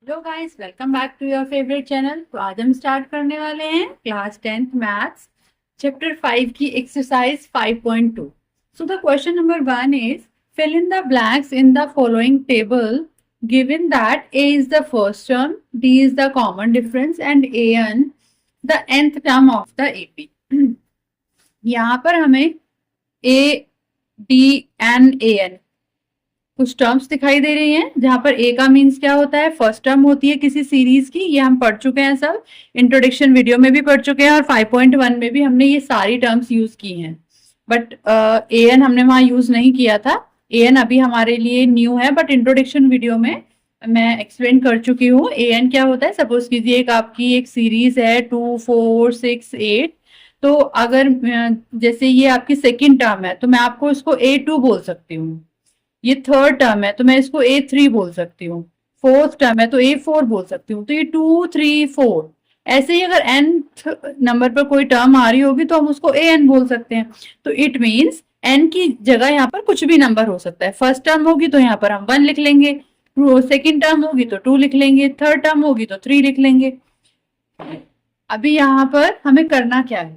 Hello guys, welcome back to your favourite channel. तो आज हम स्टार्ट करने वाले हैं क्लास 10th मैथ्स चैप्टर 5 की exercise 5.2। So the question number 1 is fill in the blanks in the following table given that a is the first term, d is the common difference and an the nth term of the AP। यहाँ पर हमें a, d, n, an कुछ terms दिखाई दे रही हैं, जहां पर ए का मीन्स क्या होता है, फर्स्ट टर्म होती है किसी सीरीज की। ये हम पढ़ चुके हैं, सब इंट्रोडक्शन वीडियो में भी पढ़ चुके हैं और 5.1 में भी हमने ये सारी टर्म्स यूज की हैं। बट ए एन हमने वहां यूज नहीं किया था। ए एन अभी हमारे लिए न्यू है, बट इंट्रोडक्शन वीडियो में मैं एक्सप्लेन कर चुकी हूँ ए एन क्या होता है। सपोज कीजिए एक आपकी एक सीरीज है 2, 4, 6, 8। तो अगर जैसे ये आपकी सेकेंड टर्म है तो मैं आपको इसको A2 बोल सकती हूँ। ये थर्ड टर्म है तो मैं इसको A3 बोल सकती हूँ। फोर्थ टर्म है तो A4 बोल सकती हूँ। तो ये 2, 3, 4 ऐसे ही अगर nth नंबर पर कोई टर्म आ रही होगी तो हम उसको an बोल सकते हैं। तो इट मीन्स n की जगह यहाँ पर कुछ भी नंबर हो सकता है। फर्स्ट टर्म होगी तो यहाँ पर हम 1 लिख लेंगे, सेकेंड टर्म होगी तो 2 लिख लेंगे, थर्ड टर्म होगी तो 3 लिख लेंगे। अभी यहाँ पर हमें करना क्या है,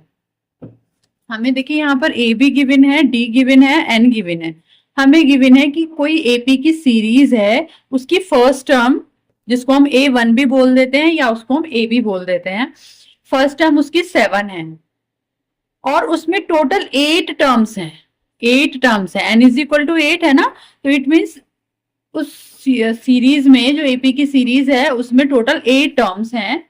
हमें देखिए यहाँ पर ए बी गिवन है, डी गिवन है, एन गिवन है। हमें गिवन है कि कोई एपी की सीरीज है, उसकी फर्स्ट टर्म जिसको हम A1 भी बोल देते हैं या उसको हम ए बी बोल देते हैं, फर्स्ट टर्म उसकी 7 है और उसमें टोटल 8 टर्म्स हैं। 8 टर्म्स है, n इज इक्वल टू 8 है ना। तो इट मीन्स उस सीरीज में, जो एपी की सीरीज है उसमें टोटल 8 टर्म्स हैं।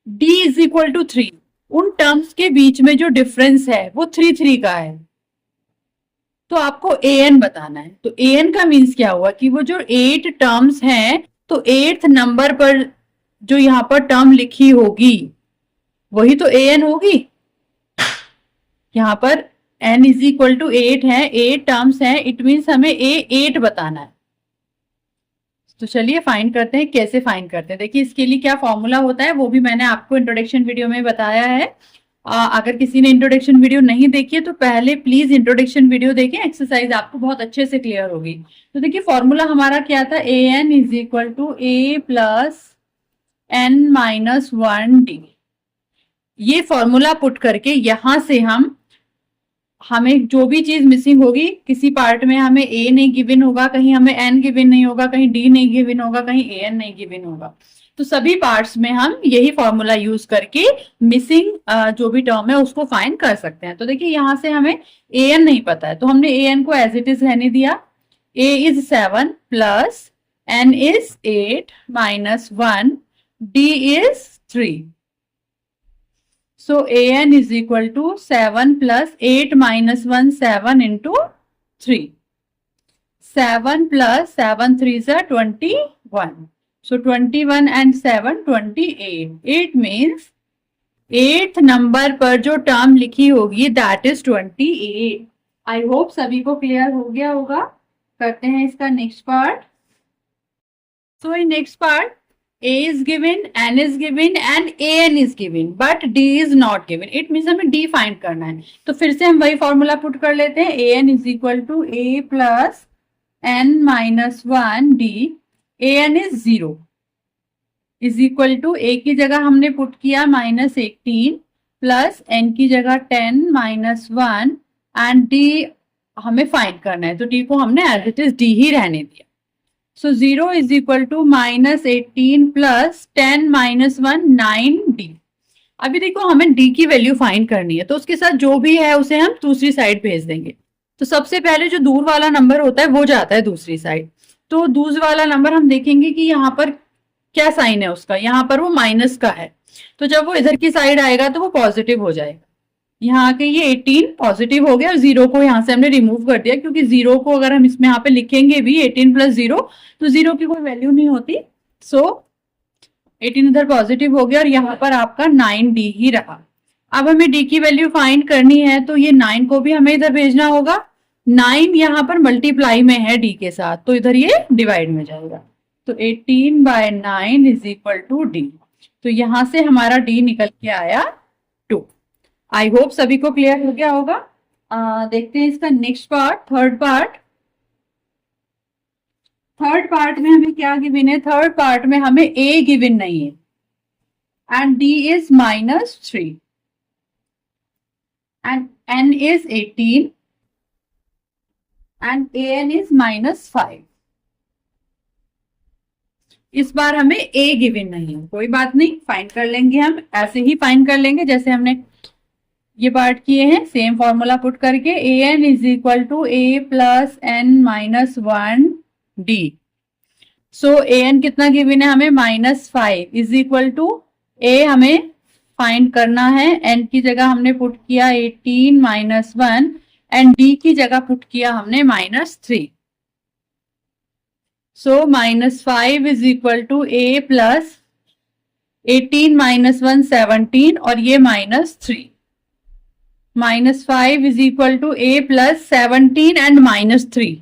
d इज इक्वल टू 3, उन टर्म्स के बीच में जो डिफरेंस है वो 3 का है। तो आपको ए एन बताना है। तो ए एन का मीन्स क्या हुआ कि वो जो 8 टर्म्स हैं, तो 8th नंबर पर जो यहाँ पर टर्म लिखी होगी वही तो ए एन होगी। यहाँ पर n इज इक्वल टू 8 है, 8 टर्म्स हैं, इट मीन्स हमें A8 बताना है। तो चलिए फाइंड करते हैं। कैसे फाइंड करते हैं, देखिए इसके लिए क्या फॉर्मूला होता है वो भी मैंने आपको इंट्रोडक्शन वीडियो में बताया है। अगर किसी ने इंट्रोडक्शन वीडियो नहीं देखी है तो पहले प्लीज इंट्रोडक्शन वीडियो देखें, एक्सरसाइज आपको बहुत अच्छे से क्लियर होगी। तो देखिए फॉर्मूला हमारा क्या था, A N is equal to A plus N minus 1 D. ये फॉर्मूला पुट करके यहां से हमें जो भी चीज मिसिंग होगी, किसी पार्ट में हमें ए नहीं गिवन होगा, कहीं हमें एन गिवन नहीं होगा, कहीं डी नहीं गिवन होगा, कहीं ए एन नहीं गिवन होगा, तो सभी पार्ट्स में हम यही फॉर्मूला यूज करके मिसिंग जो भी टर्म है उसको फाइंड कर सकते हैं। तो देखिए यहां से हमें ए एन नहीं पता है तो हमने ए एन को एज इट इज रहने दिया। A is 7 plus N is 8 minus 1, D is 3। So an is equal to 7 plus 8 minus 1, 7 into 3. 7 plus 7 3s are 21. So 21 and 7, 28. 8 means 8th number पर जो टर्म लिखी होगी दैट इज 28। आई होप सभी को clear हो गया होगा। करते हैं इसका next part. So in next part A is given, N is given and AN is given, but D is not given. It means हमें D find करना है। तो फिर से हम वही फॉर्मूला पुट कर लेते हैं। AN is equal to A plus N minus 1 D। AN is 0 is equal to A की जगह हमने पुट किया -18 प्लस N की जगह 10 माइनस 1 एंड D हमें फाइंड करना है। तो D को हमने एज इट इज D ही रहने दिया। So 0 is equal to -18 plus 10 minus 1, 9D। अभी देखो हमें D की वैल्यू फाइंड करनी है तो उसके साथ जो भी है उसे हम दूसरी साइड भेज देंगे। तो सबसे पहले जो दूर वाला नंबर होता है वो जाता है दूसरी साइड। तो दूसरा वाला नंबर हम देखेंगे कि यहाँ पर क्या साइन है उसका, यहाँ पर वो माइनस का है। तो जब वो इधर की साइड आएगा तो वो पॉजिटिव हो जाएगा। यहाँ आके ये 18 पॉजिटिव हो गया और 0 को यहाँ से हमने रिमूव कर दिया, क्योंकि 0 को अगर हम इसमें यहाँ पे लिखेंगे भी 18 प्लस 0 तो 0 की कोई वैल्यू नहीं होती। सो 18 इधर पॉजिटिव हो गया और यहाँ पर आपका 9D ही रहा। अब हमें D की वैल्यू फाइंड करनी है तो ये 9 को भी हमें इधर भेजना होगा। 9 यहाँ पर मल्टीप्लाई में है D के साथ तो इधर ये डिवाइड में जाएगा। तो 18/9 इज इक्वल टू D। तो यहाँ से हमारा D निकल के आया 2। आई होप सभी को क्लियर हो गया होगा। देखते हैं इसका next part, third third part में हमें क्या गिवन है? थर्ड पार्ट में हमें ए गिवन नहीं है and d is -3 and n is 18 and a N is -5। इस बार हमें ए गिवन नहीं है, कोई बात नहीं, फाइंड कर लेंगे, हम ऐसे ही फाइंड कर लेंगे जैसे हमने ये पार्ट किए हैं, सेम फॉर्मूला पुट करके। A N is equal to A plus N -1 D. So A N कितना गिवन है हमें? -5 इज इक्वल टू ए हमें फाइंड करना है, एन की जगह हमने पुट किया 18 -1 एंड डी की जगह पुट किया हमने -3। So -5 is equal to A plus 18 -1 17 और ये -3। -5 is equal to A plus 17 and -3।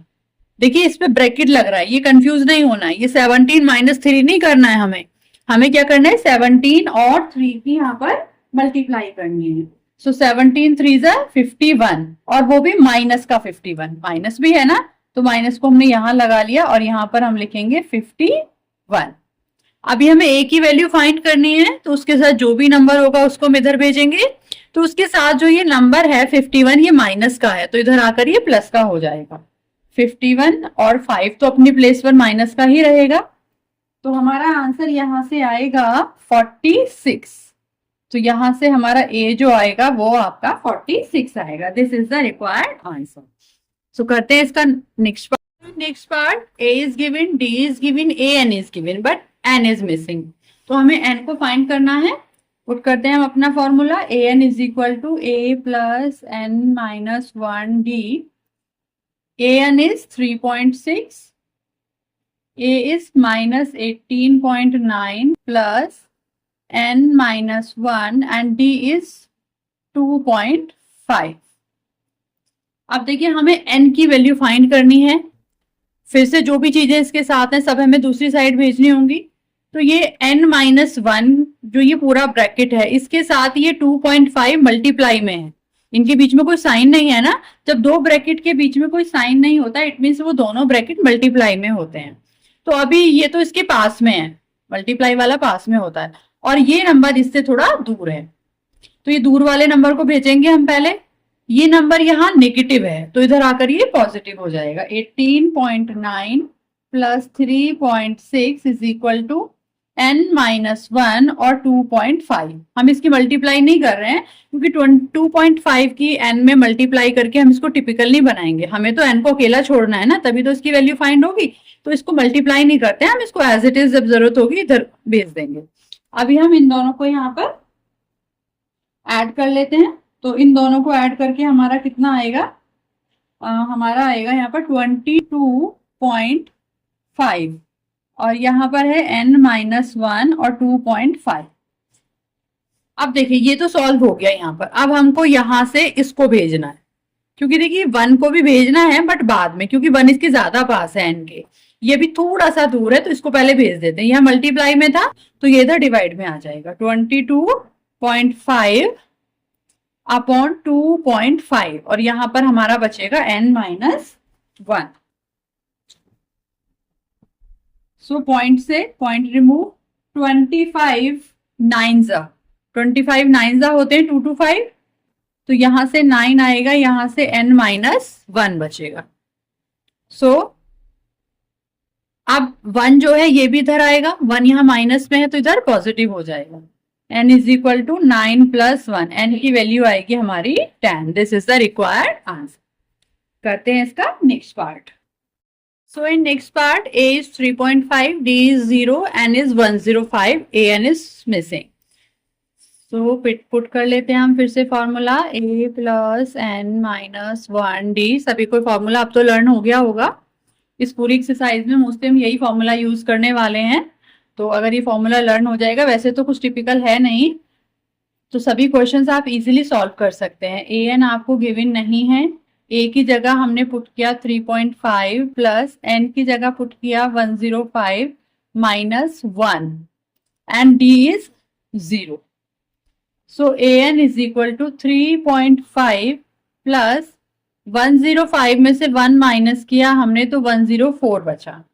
देखिए इस पे ब्रैकेट लग रहा है, ये कंफ्यूज नहीं होना है, ये 17 -3 नहीं करना है हमें। हमें क्या करना है? 17 और 3 की यहाँ पर मल्टीप्लाई करनी है। सो 17 3 51 और वो भी माइनस का 51, माइनस भी है ना, तो माइनस को हमने यहाँ लगा लिया और यहाँ पर हम लिखेंगे 51। अभी हमें ए की वैल्यू फाइंड करनी है, तो उसके साथ जो भी नंबर होगा उसको हम इधर भेजेंगे। तो उसके साथ जो ये नंबर है 51, ये माइनस का है, तो इधर आकर ये प्लस का हो जाएगा। 51 और 5 तो अपनी प्लेस पर माइनस का ही रहेगा, तो हमारा आंसर यहां से आएगा 46। तो यहां से हमारा ए जो आएगा वो आपका 46 आएगा। This is the required answer. So करते हैं इसका next part. Next part, A is given, D is given, A N is given, but N is missing. तो हमें एन को फाइंड करना है। पुट करते हैं हम अपना formula, a N is equal to A plus N -1 d. A N is 3.6, a is -18.9 plus n -1 and d is 2.5। अब देखिए हमें n की वैल्यू फाइंड करनी है। फिर से जो भी चीजें इसके साथ हैं सब हमें दूसरी साइड भेजनी होंगी। तो ये n -1 जो ये पूरा ब्रैकेट है, इसके साथ ये 2.5 मल्टीप्लाई में है, इनके बीच में कोई साइन नहीं है ना। जब दो ब्रैकेट के बीच में कोई साइन नहीं होता, इट मीन्स वो दोनों ब्रैकेट मल्टीप्लाई में होते हैं। तो अभी ये तो इसके पास में है, मल्टीप्लाई वाला पास में होता है, और ये नंबर इससे थोड़ा दूर है, तो ये दूर वाले नंबर को भेजेंगे हम पहले। ये नंबर यहाँ नेगेटिव है, तो इधर आकर ये पॉजिटिव हो जाएगा। 18.9 plus 3.6 is equal to n -1 और 2.5। हम इसकी मल्टीप्लाई नहीं कर रहे हैं क्योंकि 2.5 की n में मल्टीप्लाई करके हम इसको टिपिकल नहीं बनाएंगे। हमें तो n को अकेला छोड़ना है ना, तभी तो इसकी वैल्यू फाइंड होगी। तो इसको मल्टीप्लाई नहीं करते हैं, हम इसको एज इट इज जब जरूरत होगी इधर भेज देंगे। अभी हम इन दोनों को यहाँ पर ऐड कर लेते हैं। तो इन दोनों को ऐड करके हमारा कितना आएगा? हमारा आएगा यहाँ पर 22.5 और यहाँ पर है n -1 और 2.5। अब देखिए ये तो सॉल्व हो गया यहाँ पर। अब हमको यहाँ से इसको भेजना है, क्योंकि देखिए 1 को भी भेजना है बट बाद में, क्योंकि 1 इसके ज्यादा पास है n के, ये भी थोड़ा सा दूर है, तो इसको पहले भेज देते हैं। यह मल्टीप्लाई में था तो ये इधर डिवाइड में आ जाएगा। 22.5 अपॉन 2.5 और यहाँ पर हमारा बचेगा n -1। सो पॉइंट से पॉइंट रिमूव, 25 9 होते हैं 2 to 5, तो यहां से 9 आएगा, यहां से n -1 बचेगा। सो अब 1 जो है ये भी इधर आएगा, 1 यहाँ माइनस में है तो इधर पॉजिटिव हो जाएगा। n is equal to 9 + 1, n की वैल्यू आएगी हमारी 10। This is the required answer. करते हैं इसका next part. So in next part, a is 3.5, d is 0, n is 105, a n is missing. So put कर लेते हैं हम फिर से formula, a plus n -1 d। सभी कोई फॉर्मूला अब तो लर्न हो गया होगा। इस पूरी एक्सरसाइज में मोस्टली हम यही फॉर्मूला यूज करने वाले हैं, तो अगर ये फॉर्मूला लर्न हो जाएगा, वैसे तो कुछ टिपिकल है नहीं, तो सभी क्वेश्चंस आप इजीली सॉल्व कर सकते हैं। a n आपको गिवन नहीं है, a की जगह हमने पुट किया 3.5 प्लस n की जगह पुट किया 105 -1 and d is 0। So an is equal to 3.5 plus 105 में से 1 माइनस किया हमने तो 104 बचा।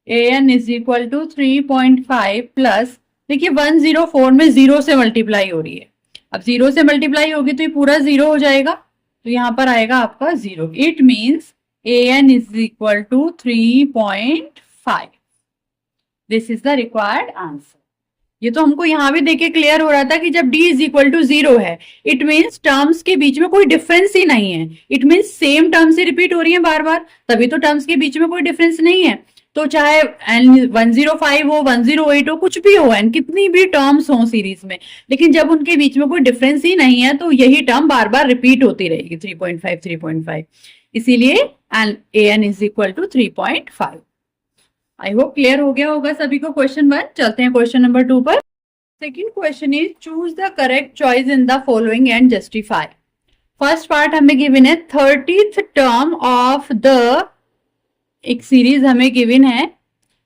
an is equal to 3.5 plus, देखिए 104 में 0 से मल्टीप्लाई हो रही है, अब 0 से मल्टीप्लाई होगी तो ये पूरा 0 हो जाएगा, तो यहाँ पर आएगा आपका 0। It means an is equal to 3.5। This is the required answer. ये तो हमको यहाँ भी देखे क्लियर हो रहा था कि जब d इज इक्वल टू 0 है, इट मीन्स टर्म्स के बीच में कोई डिफरेंस ही नहीं है, it means same terms he repeat हो रही है बार बार, तभी तो टर्म्स के बीच में कोई डिफरेंस नहीं है। तो चाहे n 105 हो, 108 हो, कुछ भी हो, n कितनी भी टर्म्स हो सीरीज में, लेकिन जब उनके बीच में कोई डिफरेंस ही नहीं है तो यही टर्म बार बार रिपीट होती रहेगी, 3.5 3.5, इसीलिए an is equal to 3.5। I hope clear हो गया होगा सभी को क्वेश्चन 1। चलते हैं क्वेश्चन नंबर 2 पर। Second question is choose the correct choice in the following and justify. First part हमें गिवन है 30th टर्म ऑफ द, एक सीरीज हमें गिवन है,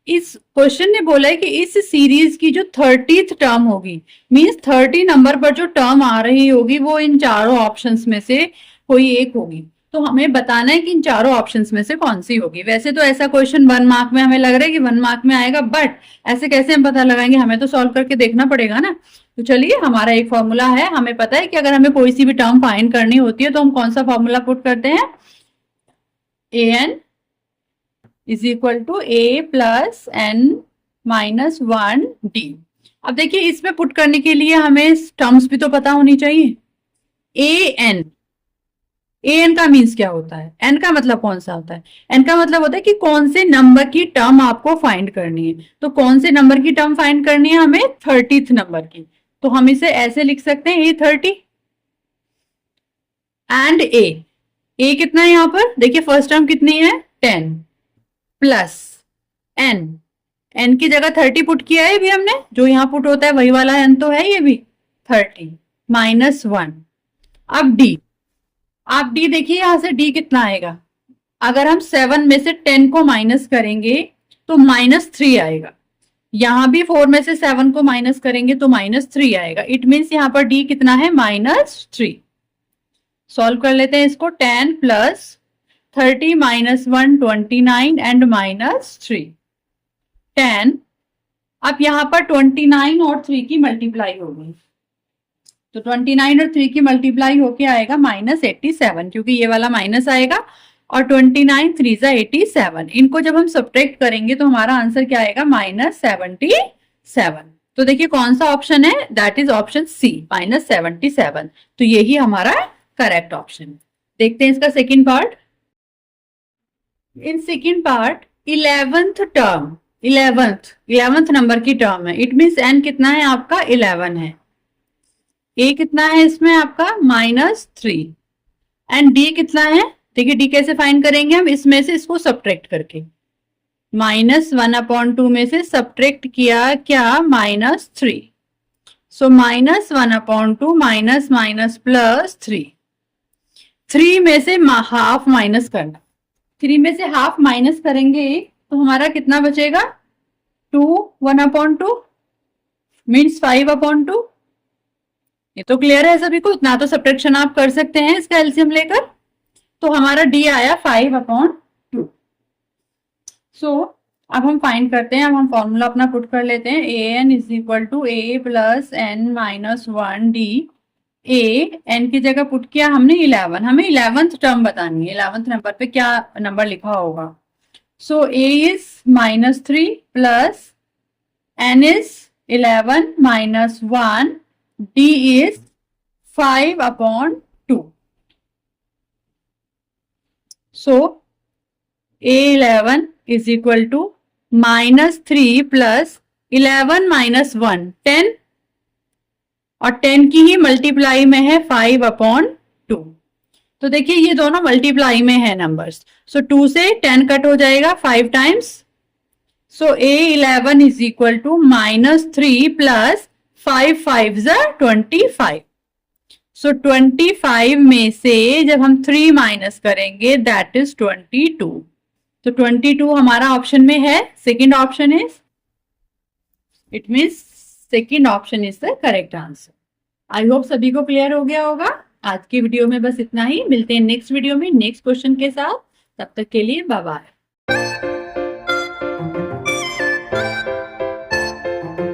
इस क्वेश्चन ने बोला है कि इस सीरीज की जो 30th टर्म होगी, मींस 30 नंबर पर जो टर्म आ रही होगी वो इन चारों ऑप्शंस में से कोई एक होगी, तो हमें बताना है कि इन चारों ऑप्शंस में से कौन सी होगी। वैसे तो ऐसा क्वेश्चन 1 मार्क में हमें लग रहा है कि 1 मार्क में आएगा, बट ऐसे कैसे हम पता लगाएंगे, हमें तो सॉल्व करके देखना पड़ेगा ना। तो चलिए, हमारा एक फॉर्मूला है, हमें पता है कि अगर हमें कोई सी भी टर्म फाइंड करनी होती है तो हम कौन सा फॉर्मूला पुट करते हैं, an is equal to a plus n minus 1d। अब देखिए, इसमें पुट करने के लिए हमें टर्म्स भी तो पता होनी चाहिए। an का मीन्स क्या होता है, n का मतलब कौन सा होता है, n का मतलब होता है कि कौन से नंबर की टर्म आपको फाइंड करनी है। तो कौन से नंबर की टर्म फाइंड करनी है हमें, 30th नंबर की, तो हम इसे ऐसे लिख सकते हैं a30 एंड a कितना है यहाँ पर, देखिए फर्स्ट टर्म कितनी है 10 प्लस n की जगह 30 पुट किया है भी हमने, जो यहाँ पुट होता है वही वाला n तो है ये भी 30 माइनस 1। अब d, आप d देखिए यहां से d कितना आएगा, अगर हम 7 में से 10 को माइनस करेंगे तो -3 आएगा, यहां भी 4 में से 7 को माइनस करेंगे तो -3 आएगा। इट मीन्स यहां पर d कितना है -3। सॉल्व कर लेते हैं इसको, 10 प्लस 30 माइनस 1 29 एंड -3 10। अब यहाँ पर 29 और 3 की मल्टीप्लाई होगी, तो 29 और 3 की मल्टीप्लाई होके आएगा -87, क्योंकि ये वाला माइनस आएगा, और 29 3 जा 87, इनको जब हम सब्ट्रैक्ट करेंगे तो हमारा आंसर क्या आएगा -77। तो देखिए कौन सा ऑप्शन है, दैट इज ऑप्शन सी -77। तो यही हमारा करेक्ट ऑप्शन। देखते हैं इसका second part. In second part 11th number की टर्म है, इट मीन्स n कितना है आपका 11 है, a कितना है इसमें आपका -3 एंड d कितना है, देखिए d कैसे फाइंड करेंगे हम, इसमें से इसको सब्ट्रैक्ट करके, -1/2 में से सब्ट्रैक्ट किया क्या -3, सो -1/2 माइनस प्लस 3 में से हाफ माइनस करना, 3 में से हाफ माइनस करेंगे तो हमारा कितना बचेगा 2 1/2 मीन्स 5/2। ये तो क्लियर है सभी को, इतना तो सब्ट्रैक्शन आप कर सकते हैं इसका एलसीएम लेकर। तो हमारा d आया 5/2। सो अब हम फाइंड करते हैं, अब हम फॉर्मूला अपना पुट कर लेते हैं, an is equal to a plus n minus 1d। n की जगह पुट किया हमने 11, हमें 11th टर्म बतानी है, 11th नंबर पे क्या नंबर लिखा होगा। सो a is -3 plus n is 11 minus 1, d is 5/2. So a11 is equal to -3 plus 11 minus 1 10, और 10 की ही मल्टीप्लाई में है 5/2। तो देखिए ये दोनों मल्टीप्लाई में है नंबर्स, सो 2 से 10 कट हो जाएगा 5 times. So a11 is equal to -3 plus 5 5 25। सो 25 में से जब हम 3 माइनस करेंगे दैट इज 22। तो 22 हमारा ऑप्शन में है, second option is, it means second option is the correct answer. I hope सभी को क्लियर हो गया होगा। आज की वीडियो में बस इतना ही, मिलते हैं नेक्स्ट वीडियो में नेक्स्ट क्वेश्चन के साथ, तब तक के लिए बाय बाय।